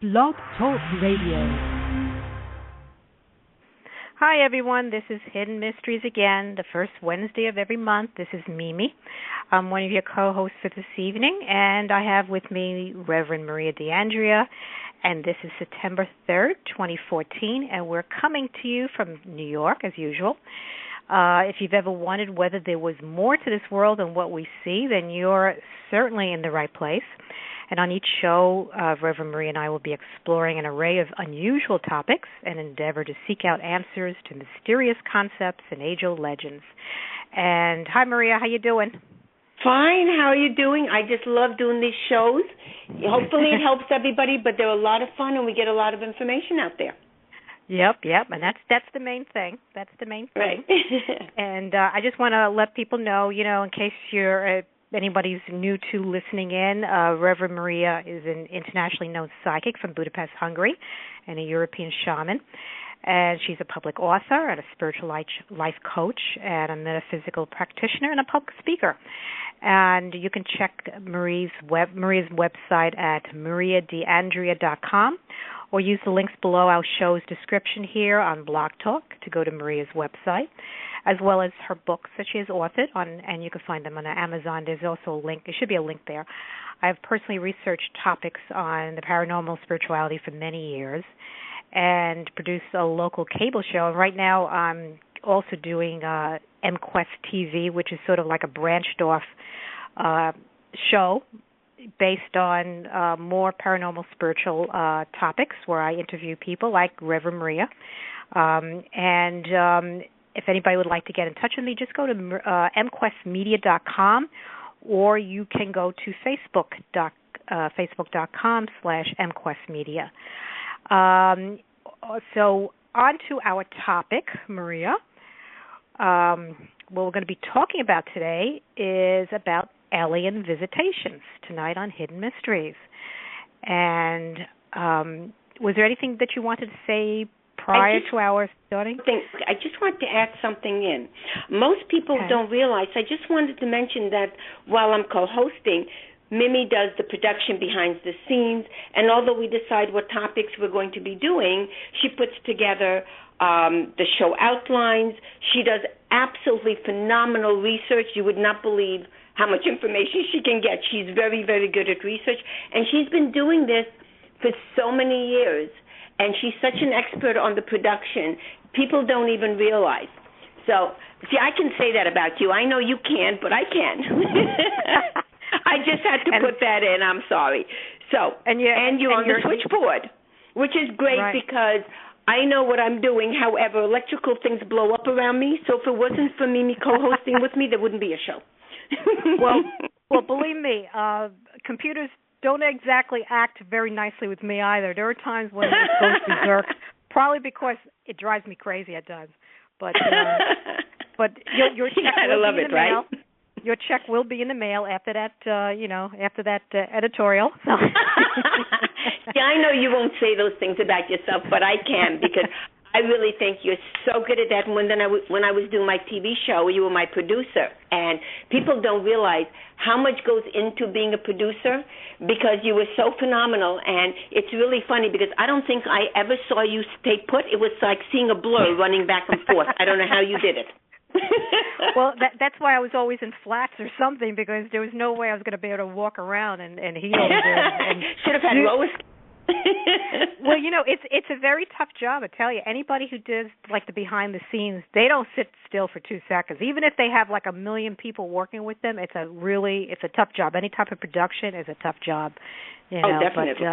Blog Talk Radio. Hi, everyone. This is Hidden Mysteries again, the first Wednesday of every month. This is Mimi. I'm one of your co-hosts for this evening, and I have with me Reverend Maria DeAndrea, and this is September 3rd, 2014, and we're coming to you from New York, as usual. If you've ever wondered whether there was more to this world than what we see, then you're certainly in the right place. And on each show, Reverend Maria and I will be exploring an array of unusual topics and endeavor to seek out answers to mysterious concepts and age-old legends. And hi, Maria, how you doing? Fine. How are you doing? I just love doing these shows. Hopefully it helps everybody, but they're a lot of fun and we get a lot of information out there. Yep, and that's the main thing. That's the main thing. Right. And I just want to let people know, in case anybody's new to listening in, Reverend Maria is an internationally known psychic from Budapest, Hungary, and a European shaman. And she's a public author and a spiritual life coach and a metaphysical practitioner and a public speaker. And you can check Maria's website at mariadeandrea.com or use the links below our show's description here on Blog Talk to go to Maria's website, as well as her books that she has authored, and you can find them on Amazon. There's also a link. There should be a link there. I've personally researched topics on the paranormal spirituality for many years and produced a local cable show. And right now I'm also doing MQuest TV, which is sort of like a branched off show based on more paranormal spiritual topics where I interview people like Reverend Maria. If anybody would like to get in touch with me, just go to mquestmedia.com, or you can go to facebook.com/mquestmedia. So on to our topic, Maria. What we're going to be talking about today is about alien visitations tonight on Hidden Mysteries. And was there anything that you wanted to say prior to our starting? I just want to add something in. Most people don't realize, I just wanted to mention that while I'm co-hosting, Mimi does the production behind the scenes, and although we decide what topics we're going to be doing, she puts together the show outlines. She does absolutely phenomenal research. You would not believe how much information she can get. She's very, very good at research, and she's been doing this for so many years, and she's such an expert on the production, people don't even realize. So, see, I can say that about you. I know you can't, but I can. I just had to put that in. I'm sorry. So, and you're on the switchboard, which is great because I know what I'm doing. However, electrical things blow up around me, so if it wasn't for Mimi co-hosting with me, there wouldn't be a show. Well, believe me, computers don't exactly act very nicely with me either. There are times when it goes berserk, probably because it drives me crazy at times. But your check will be in the mail. Right? Your check will be in the mail after that. After that editorial. So. Yeah, I know you won't say those things about yourself, but I can because I really think you're so good at that. And when I was doing my TV show, you were my producer. And people don't realize how much goes into being a producer because you were so phenomenal. And it's really funny because I don't think I ever saw you stay put. It was like seeing a blur running back and forth. I don't know how you did it. Well, that's why I was always in flats or something because there was no way I was going to be able to walk around and heal. And should have had roller. Well, it's a very tough job, I tell you. Anybody who does like the behind the scenes, they don't sit still for 2 seconds. Even if they have like 1 million people working with them, it's a tough job. Any type of production is a tough job. Oh, definitely.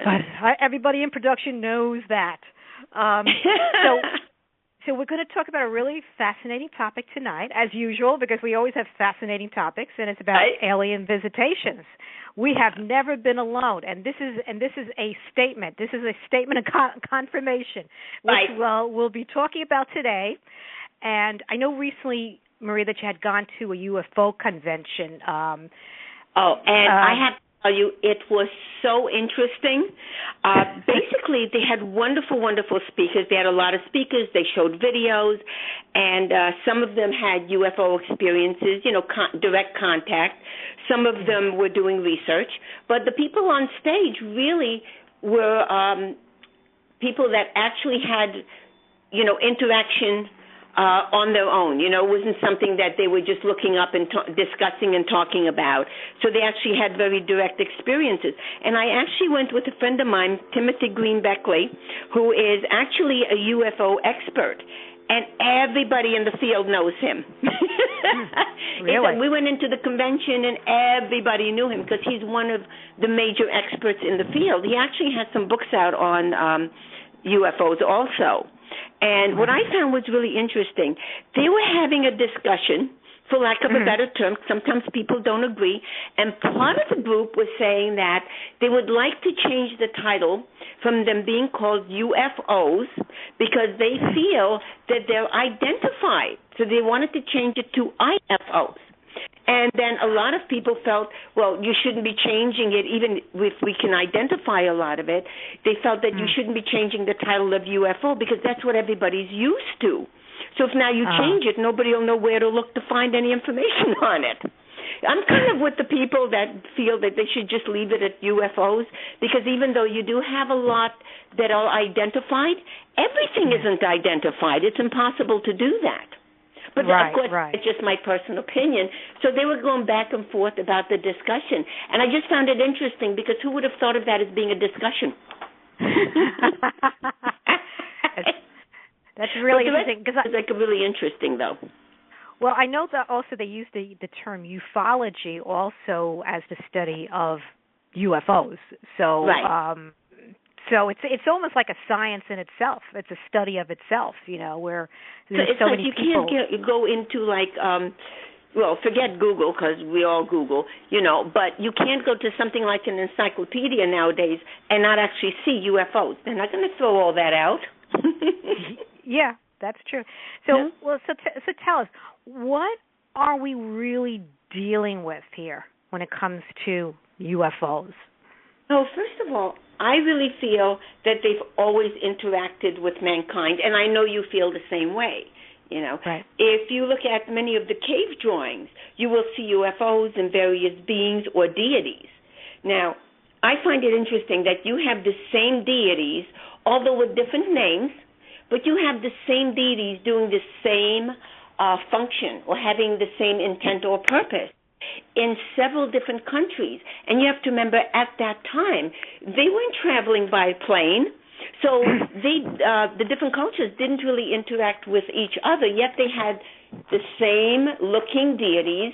But everybody in production knows that. So we're going to talk about a really fascinating topic tonight, as usual, because we always have fascinating topics, and it's about alien visitations. We have never been alone, and this is a statement. This is a statement of confirmation, which we'll be talking about today. And I know recently, Maria, that you had gone to a UFO convention. I have tell you, it was so interesting. Basically, they had wonderful, wonderful speakers. They had a lot of speakers. They showed videos, and some of them had UFO experiences, direct contact. Some of them were doing research. But the people on stage really were people that actually had, interaction on their own. It wasn't something that they were just looking up and discussing and talking about. So they actually had very direct experiences. And I actually went with a friend of mine, Timothy Green Beckley, who is actually a UFO expert. And everybody in the field knows him. Really? We went into the convention and everybody knew him because he's one of the major experts in the field. He actually has some books out on UFOs also. And what I found was really interesting, they were having a discussion, for lack of a better term. Sometimes people don't agree. And part of the group was saying that they would like to change the title from them being called UFOs because they feel that they're identified. So they wanted to change it to IFOs. And then a lot of people felt, well, you shouldn't be changing it, even if we can identify a lot of it. They felt that you shouldn't be changing the title of UFO because that's what everybody's used to. So if now you change it, nobody will know where to look to find any information on it. I'm kind of with the people that feel that they should just leave it at UFOs because even though you do have a lot that are identified, everything isn't identified. It's impossible to do that. But of course, it's just my personal opinion. So they were going back and forth about the discussion. And I just found it interesting because who would have thought of that as being a discussion? That's really interesting. It's like really interesting, though. Well, I know that also they use the term ufology also as the study of UFOs. So, so it's almost like a science in itself. It's a study of itself, where there's so many people. You can't go into forget Google because we all Google, but you can't go to something like an encyclopedia nowadays and not actually see UFOs. They're not going to throw all that out. Yeah, that's true. So, so tell us, what are we really dealing with here when it comes to UFOs? No, first of all, I really feel that they've always interacted with mankind, and I know you feel the same way. Right. If you look at many of the cave drawings, you will see UFOs and various beings or deities. Now, I find it interesting that you have the same deities, although with different names, but you have the same deities doing the same function or having the same intent or purpose in several different countries. And you have to remember, at that time, they weren't traveling by plane, so the different cultures didn't really interact with each other, yet they had the same looking deities,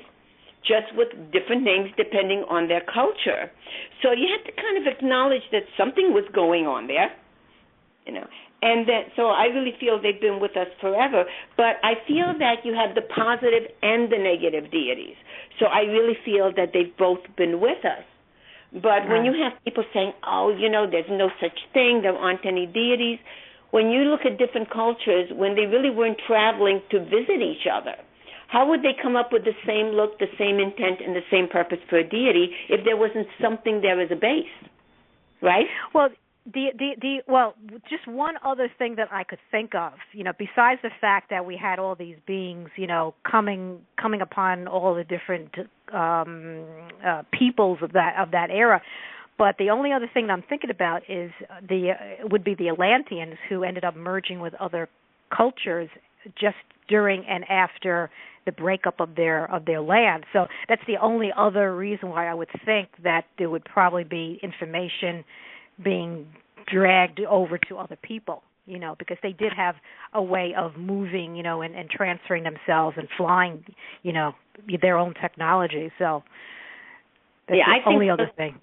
just with different names depending on their culture. So you have to kind of acknowledge that something was going on there, And so I really feel they've been with us forever. But I feel that you have the positive and the negative deities. So I really feel that they've both been with us. But when you have people saying, there's no such thing, there aren't any deities, when you look at different cultures, when they really weren't traveling to visit each other, how would they come up with the same look, the same intent, and the same purpose for a deity if there wasn't something there as a base, right? Well, just one other thing that I could think of, besides the fact that we had all these beings, coming upon all the different peoples of that era, but the only other thing that I'm thinking about is would be the Atlanteans, who ended up merging with other cultures just during and after the breakup of their land. So that's the only other reason why I would think that there would probably be information being dragged over to other people, because they did have a way of moving, and transferring themselves and flying, their own technology. So that's the only other thing.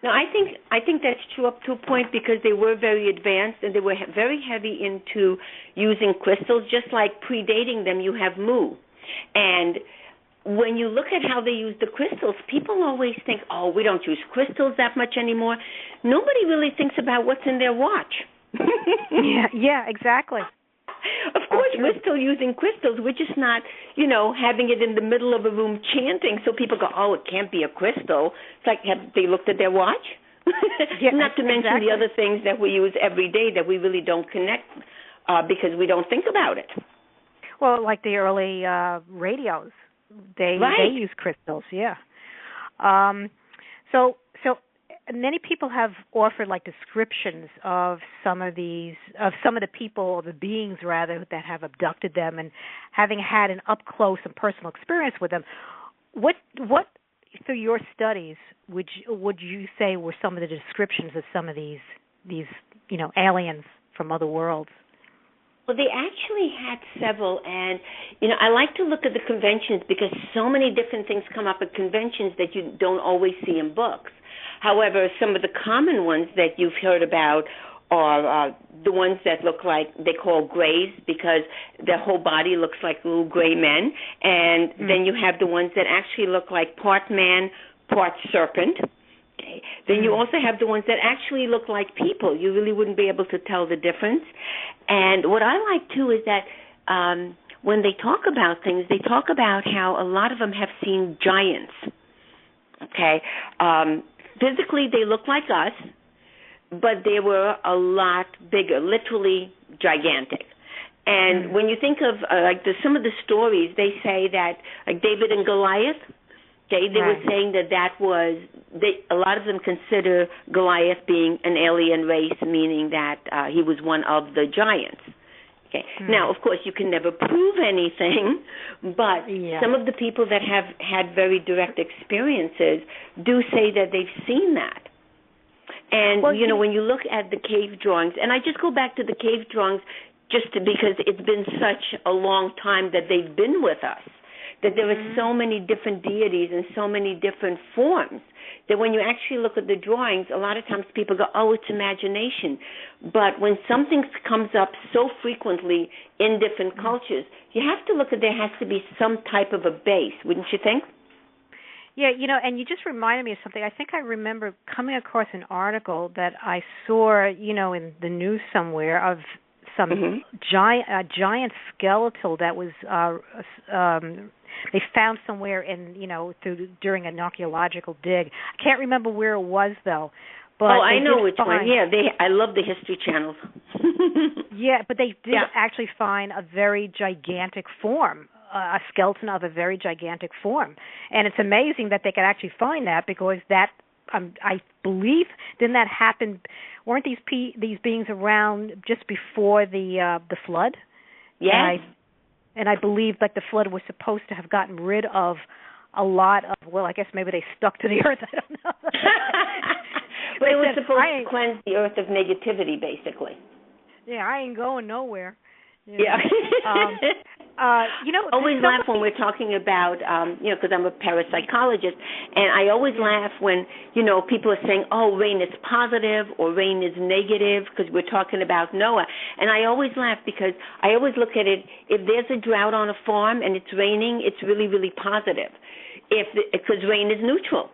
No, I think that's true up to a point because they were very advanced and they were very heavy into using crystals. Just like predating them, you have Mu. And when you look at how they use the crystals, people always think, we don't use crystals that much anymore. Nobody really thinks about what's in their watch. Yeah, exactly. Of course, we're still using crystals. We're just not, having it in the middle of a room chanting so people go, it can't be a crystal. It's like, have they looked at their watch? Not to mention the other things that we use every day that we really don't connect because we don't think about it. Well, like the early radios. They use crystals, yeah. So many people have offered like descriptions of some of the people or the beings rather that have abducted them, and having had an up close and personal experience with them. What through your studies would you say were some of the descriptions of some of these aliens from other worlds? Well, they actually had several, and I like to look at the conventions because so many different things come up at conventions that you don't always see in books. However, some of the common ones that you've heard about are the ones that look like, they call grays because their whole body looks like little gray men, and then you have the ones that actually look like part man, part serpent. Okay. Then you also have the ones that actually look like people. You really wouldn't be able to tell the difference. And what I like, too, is that when they talk about things, they talk about how a lot of them have seen giants. Okay. Physically, they look like us, but they were a lot bigger, literally gigantic. And when you think of some of the stories, they say that like David and Goliath, okay, they were saying that was, a lot of them consider Goliath being an alien race, meaning that he was one of the giants. Okay. Now, of course, you can never prove anything, but some of the people that have had very direct experiences do say that they've seen that. And, when you look at the cave drawings, and I just go back to the cave drawings because it's been such a long time that they've been with us, that there are so many different deities and so many different forms that when you actually look at the drawings, a lot of times people go, oh, it's imagination. But when something comes up so frequently in different cultures, you have to look at, there has to be some type of a base, wouldn't you think? Yeah, and you just reminded me of something. I think I remember coming across an article that I saw, in the news somewhere of some giant skeletal that was they found somewhere in during an archaeological dig. I can't remember where it was though. But I know which one. Yeah, I love the History Channel. Yeah, but they did actually find a very gigantic form, a skeleton of a very gigantic form, and it's amazing that they could actually find that because that. I believe didn't that happen? Weren't these beings around just before the flood? Yes. And I believe like the flood was supposed to have gotten rid of a lot of. Well, I guess maybe they stuck to the earth. I don't know. But it was supposed to cleanse the earth of negativity, basically. Yeah, I ain't going nowhere. Yeah. Always laugh when we're talking about, because I'm a parapsychologist, and I always laugh when, people are saying, oh, rain is positive or rain is negative because we're talking about Noah. And I always laugh because I always look at it, if there's a drought on a farm and it's raining, it's really, really positive because rain is neutral.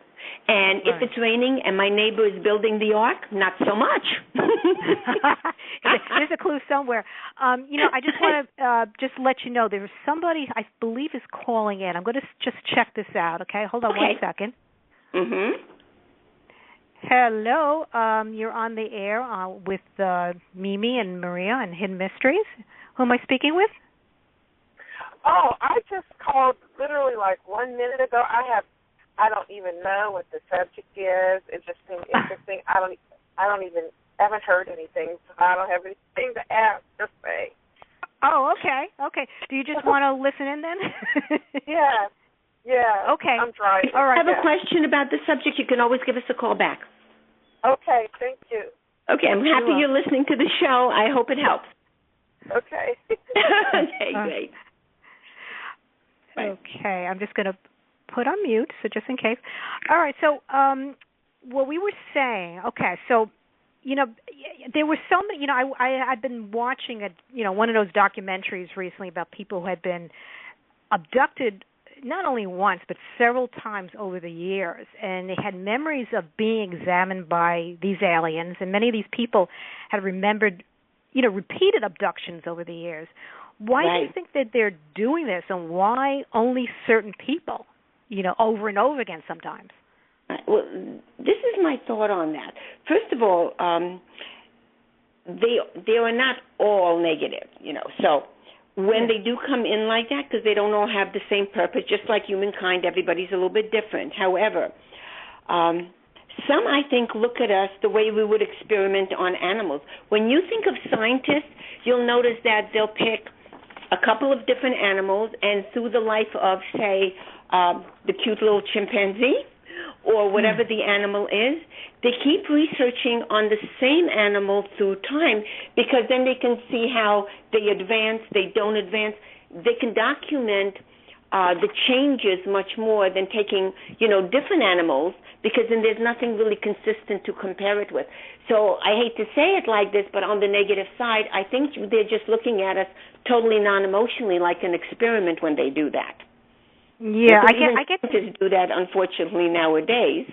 And if it's raining and my neighbor is building the ark, not so much. There's a clue somewhere. I just want to just let you know there's somebody I believe is calling in. I'm going to just check this out, okay? Hold on 1 second. Hello. You're on the air with Mimi and Maria and Hidden Mysteries. Who am I speaking with? Oh, I just called literally like 1 minute ago. I don't even know what the subject is. It just seemed interesting. I haven't heard anything, so I don't have anything to ask or say. Oh, okay. Do you just want to listen in then? Yeah. Okay. I'm driving. All right. If you have a question about the subject, you can always give us a call back. Okay, thank you. Okay, I'm happy you're listening to the show. I hope it helps. Okay. Okay, great. Okay, I'm just going to put on mute, so just in case. All right, so what we were saying, okay, so, there were so many, I've been watching one of those documentaries recently about people who had been abducted not only once, but several times over the years, and they had memories of being examined by these aliens, and many of these people had remembered, repeated abductions over the years. Why do you think that they're doing this, and why only certain people? Over and over again sometimes. Well, this is my thought on that. First of all, they are not all negative, So when they do come in like that, because they don't all have the same purpose, just like humankind, everybody's a little bit different. However, some, I think, look at us the way we would experiment on animals. When you think of scientists, you'll notice that they'll pick a couple of different animals, and through the life of, say, the cute little chimpanzee or whatever the animal is, they keep researching on the same animal through time, because then they can see how they advance, they don't advance. They can document the changes much more than taking, different animals, because then there's nothing really consistent to compare it with. So I hate to say it like this, but on the negative side, I think they're just looking at us totally non-emotionally, like an experiment when they do that. Yeah, I get to do that, unfortunately, nowadays.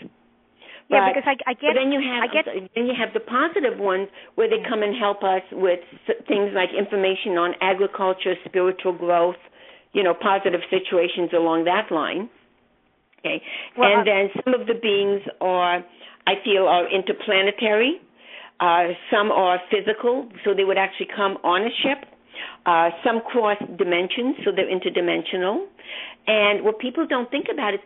Yeah, because I get. But then you have the positive ones where they come and help us with things like information on agriculture, spiritual growth, positive situations along that line. Okay, well, and then some of the beings are interplanetary. Some are physical, so they would actually come on a ship. Some cross dimensions, so they're interdimensional. And what people don't think about is,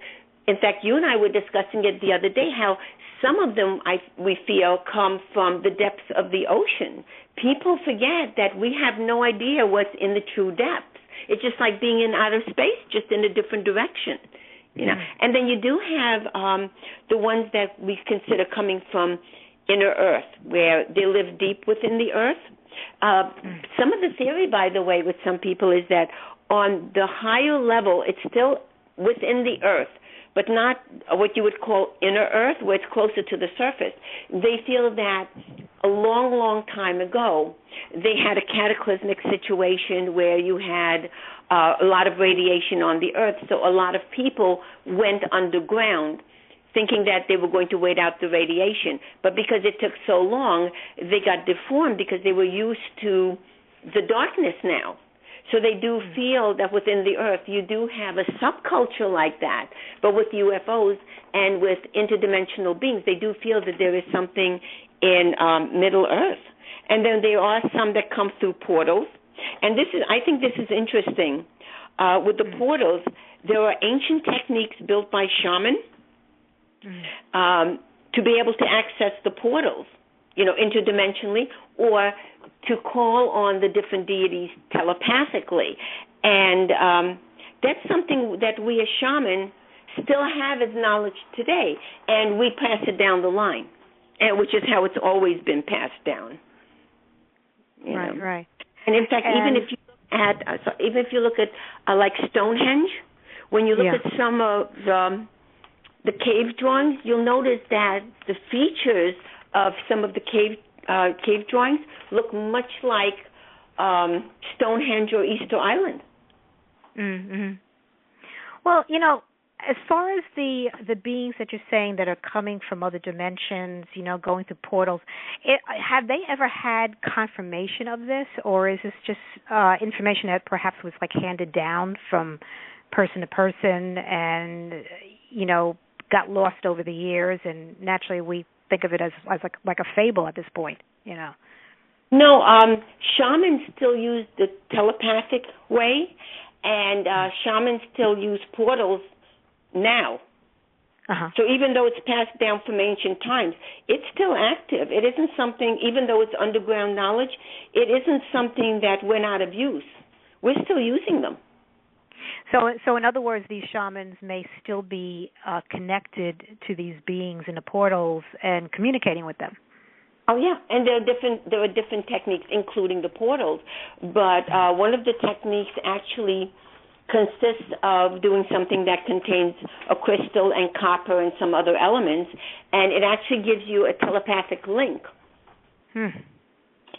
in fact, you and I were discussing it the other day, how some of them, we feel, come from the depths of the ocean. People forget that we have no idea what's in the true depths. It's just like being in outer space, just in a different direction. And then you do have the ones that we consider coming from inner earth, where they live deep within the earth. Some of the theory, by the way, with some people is that on the higher level, it's still within the earth, but not what you would call inner earth, where it's closer to the surface. They feel that a long, long time ago, they had a cataclysmic situation where you had a lot of radiation on the earth, so a lot of people went underground thinking that they were going to wait out the radiation. But because it took so long, they got deformed because they were used to the darkness now. So they do feel that within the earth you do have a subculture like that. But with UFOs and with interdimensional beings, they do feel that there is something in Middle Earth. And then there are some that come through portals. And I think this is interesting. With the portals, there are ancient techniques built by shamans to be able to access the portals, interdimensionally, or to call on the different deities telepathically. And that's something that we as shamans still have as knowledge today, and we pass it down the line, which is how it's always been passed down. Right. And in fact, even if you look at like Stonehenge, when you look at some of the cave drawings, you'll notice that the features of some of the cave drawings look much like Stonehenge or Easter Island. Mm-hmm. Well, as far as the beings that you're saying that are coming from other dimensions, going through portals, have they ever had confirmation of this, or is this just information that perhaps was handed down from person to person and got lost over the years, and naturally we think of it as like a fable at this point, No, shamans still use the telepathic way, and shamans still use portals now. So even though it's passed down from ancient times, it's still active. It isn't something, even though it's underground knowledge, it isn't something that went out of use. We're still using them. So in other words, these shamans may still be connected to these beings in the portals and communicating with them. Oh yeah, and there are different techniques, including the portals. But one of the techniques actually consists of doing something that contains a crystal and copper and some other elements, and it actually gives you a telepathic link.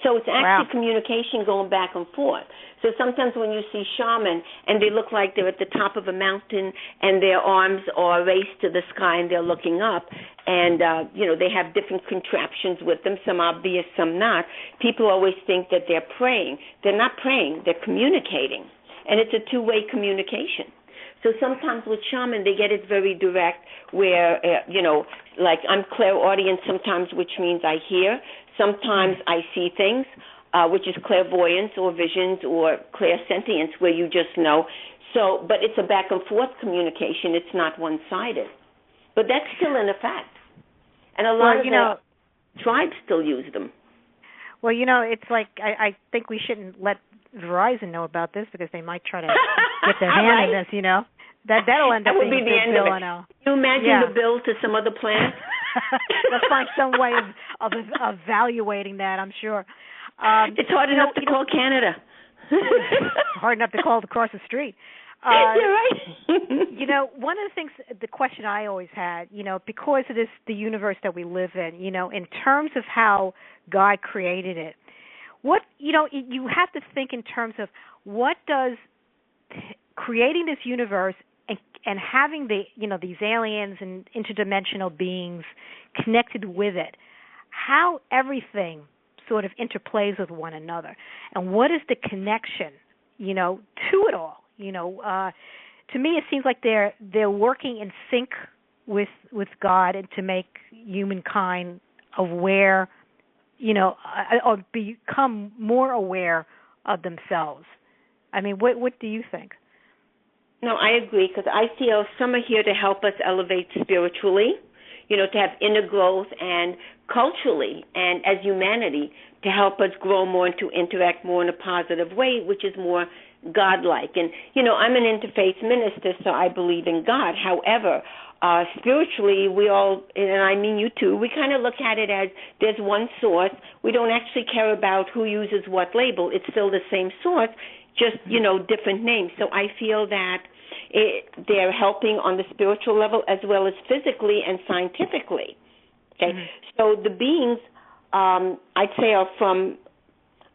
So it's actually communication going back and forth. So sometimes when you see shaman and they look like they're at the top of a mountain and their arms are raised to the sky and they're looking up, and they have different contraptions with them, some obvious, some not, people always think that they're praying. They're not praying, they're communicating. And it's a two-way communication. So sometimes with shaman, they get it very direct where, like I'm clairaudient sometimes, which means I hear. Sometimes I see things, which is clairvoyance or visions or clairsentience, where you just know. So, but it's a back and forth communication. It's not one-sided. But that's still in effect. And a lot of the tribes still use them. Well, it's like I think we shouldn't let Verizon know about this because they might try to get their hand in this, That'll end up being a big bill, I know. Can you imagine the bill to some other planet? They'll find some way of evaluating that, I'm sure. It's hard enough to call Canada. Hard enough to call across the street. You're right. One of the things, the question I always had, because it is the universe that we live in, in terms of how God created it, what, you have to think in terms of what does creating this universe and having these aliens and interdimensional beings connected with it, how everything sort of interplays with one another, and what is the connection, to it all. To me, it seems like they're working in sync with God and to make humankind aware, or become more aware of themselves. I mean, what do you think? No, I agree, because I feel some are here to help us elevate spiritually, to have inner growth, and culturally and as humanity to help us grow more and to interact more in a positive way, which is more godlike. And, I'm an interfaith minister, so I believe in God. However, spiritually, we all, and I mean you too, we kind of look at it as there's one source. We don't actually care about who uses what label. It's still the same source, just, different names. So I feel that they're helping on the spiritual level as well as physically and scientifically. Okay, so the beings, I'd say, are from,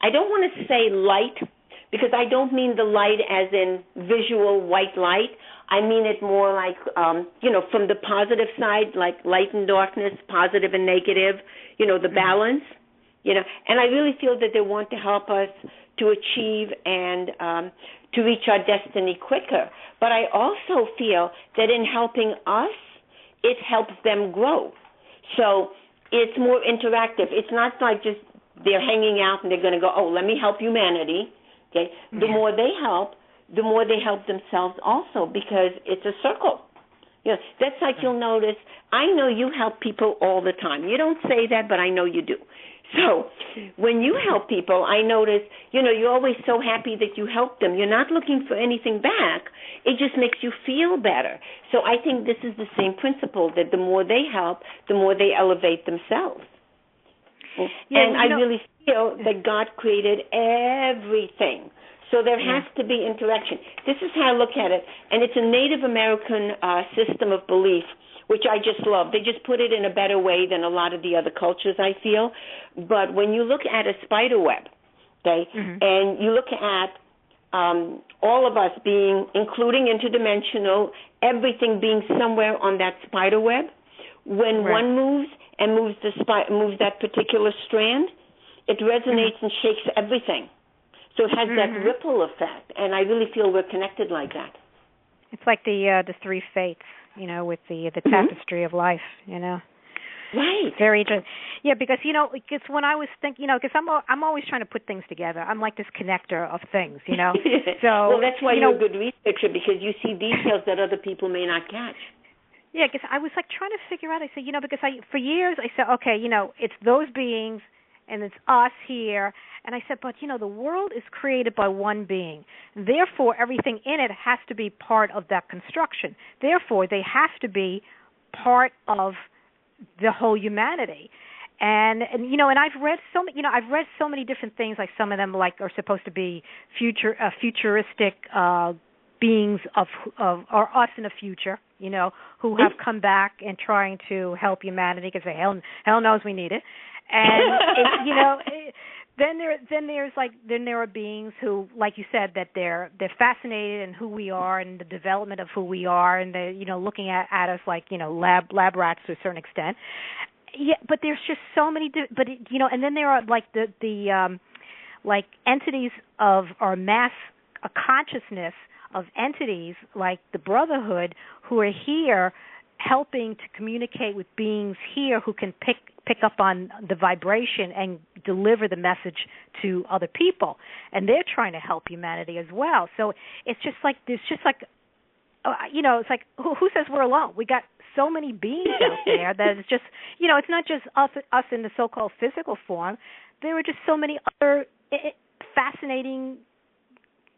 I don't want to say light, because I don't mean the light as in visual white light. I mean it more like, from the positive side, like light and darkness, positive and negative, the balance, And I really feel that they want to help us to achieve and to reach our destiny quicker. But I also feel that in helping us, it helps them grow. So it's more interactive. It's not like just they're hanging out and they're going to go, let me help humanity. Okay, the more they help, the more they help themselves also, because it's a circle. That's like you'll notice. I know you help people all the time. You don't say that, but I know you do. So when you help people, I notice, you're always so happy that you help them. You're not looking for anything back. It just makes you feel better. So I think this is the same principle, that the more they help, the more they elevate themselves. And I really feel that God created everything. So there has to be interaction. This is how I look at it. And it's a Native American system of belief, which I just love. They just put it in a better way than a lot of the other cultures, I feel. But when you look at a spider web, and you look at all of us being, including interdimensional, everything being somewhere on that spider web, when one moves and moves that particular strand, it resonates and shakes everything. So it has that ripple effect, and I really feel we're connected like that. It's like the three fates, with the tapestry of life, Right. Very interesting. Yeah, because because when I was thinking, because I'm always trying to put things together. I'm like this connector of things, So well, that's why you're a good researcher, because you see details that other people may not catch. Yeah, because I was like trying to figure out. I said, because for years I said, okay, it's those beings and it's us here. And I said, but, the world is created by one being. Therefore, everything in it has to be part of that construction. Therefore, they have to be part of the whole humanity. And I've read so many different things. Like some of them are supposed to be futuristic beings or us in the future, who have come back and trying to help humanity because hell knows we need it. And then there are beings who, like you said, that they're fascinated in who we are and the development of who we are, and they're looking at us like lab rats to a certain extent. Yeah, but there's just so many. And then there are like the like entities of our mass consciousness of entities like the Brotherhood, who are here helping to communicate with beings here who can pick up on the vibration and deliver the message to other people, and they're trying to help humanity as well. So it's just like it's like who says we're alone? We got so many beings out there that it's just, it's not just us in the so-called physical form. There are just so many other fascinating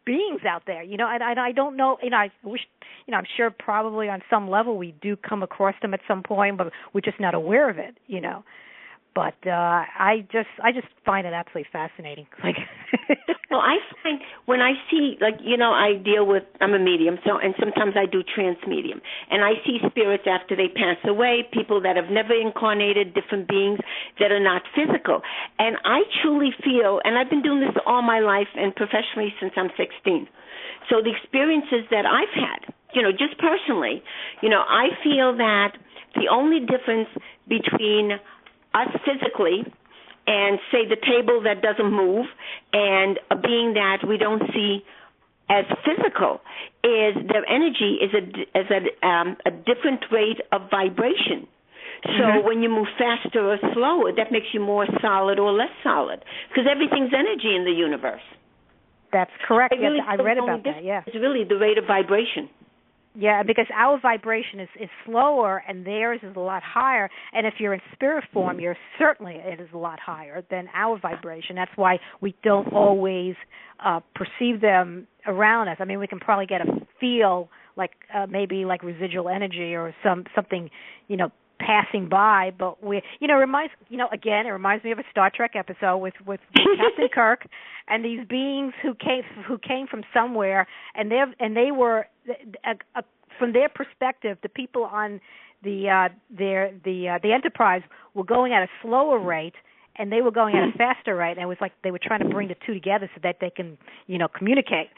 beings out there, and I don't know, I wish, I'm sure probably on some level we do come across them at some point, but we're just not aware of it, But I just find it absolutely fascinating. Well, I find when I see, I'm a medium, and sometimes I do trance medium, and I see spirits after they pass away, people that have never incarnated, different beings that are not physical. And I truly feel, and I've been doing this all my life and professionally since I'm 16. So the experiences that I've had, just personally, I feel that the only difference between us physically and, say, the table that doesn't move and a being that we don't see as physical is their energy is a different rate of vibration. So when you move faster or slower, that makes you more solid or less solid, because everything's energy in the universe. That's correct. I read about that, yeah. It's really the rate of vibration. Yeah, because our vibration is slower and theirs is a lot higher. And if you're in spirit form, it is a lot higher than our vibration. That's why we don't always perceive them around us. I mean, we can probably get a feel maybe like residual energy or something, passing by, but it reminds me of a Star Trek episode with Captain Kirk and these beings who came from somewhere, and they were from their perspective, the people on the Enterprise were going at a slower rate, and they were going at a faster rate, and it was like they were trying to bring the two together so that they can communicate.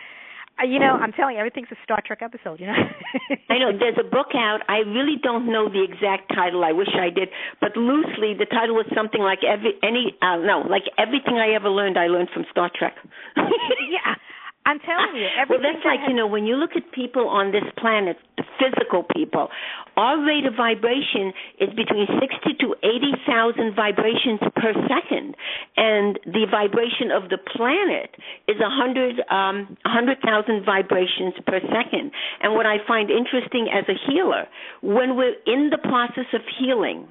I'm telling you, everything's a Star Trek episode, I know. There's a book out. I really don't know the exact title. I wish I did. But loosely, the title was something like everything I ever learned, I learned from Star Trek. Yeah. I'm telling you. Well, that's when you look at people on this planet, the physical people, our rate of vibration is between 60 to 80,000 vibrations per second, and the vibration of the planet is 100,000 vibrations per second. And what I find interesting as a healer, when we're in the process of healing,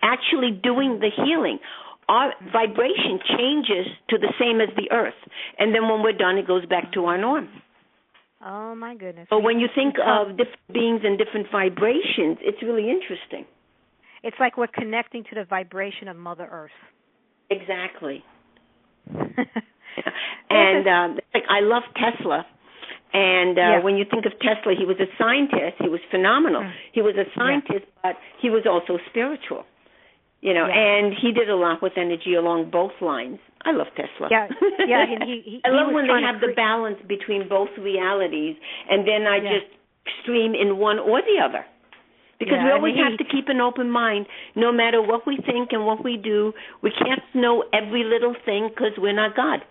actually doing the healing, our vibration changes to the same as the earth. And then when we're done, it goes back to our norm. Oh, my goodness. But when you think of different beings and different vibrations, it's really interesting. It's like we're connecting to the vibration of Mother Earth. Exactly. And I love Tesla. And when you think of Tesla, he was a scientist. He was phenomenal. He was a scientist, but he was also spiritual. And he did a lot with energy along both lines. I love Tesla. Yeah. I love when they have the balance between both realities, and they're not just extreme in one or the other. Because we always have to keep an open mind, no matter what we think and what we do. We can't know every little thing because we're not God.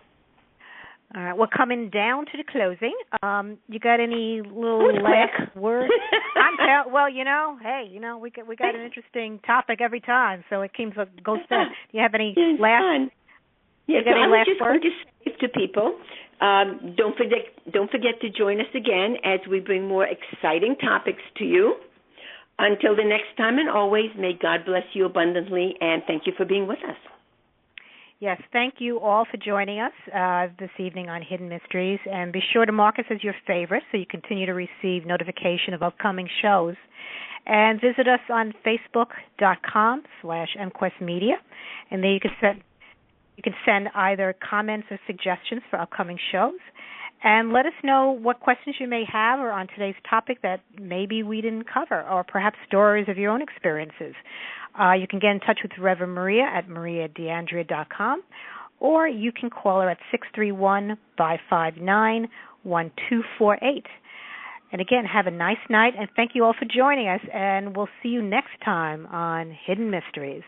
All right, we're coming down to the closing. You got any little last words? We got an interesting topic every time, so it goes fast. Do you have any last? Yes, I was just going to say to people, don't forget to join us again as we bring more exciting topics to you. Until the next time, and always, may God bless you abundantly, and thank you for being with us. Yes, thank you all for joining us this evening on Hidden Mysteries, and be sure to mark us as your favorite so you continue to receive notification of upcoming shows. And visit us on Facebook.com/MQuestMedia, and there you can send either comments or suggestions for upcoming shows. And let us know what questions you may have or on today's topic that maybe we didn't cover, or perhaps stories of your own experiences. You can get in touch with Reverend Maria at mariadeandrea.com, or you can call her at 631-559-1248. And again, have a nice night, and thank you all for joining us, and we'll see you next time on Hidden Mysteries.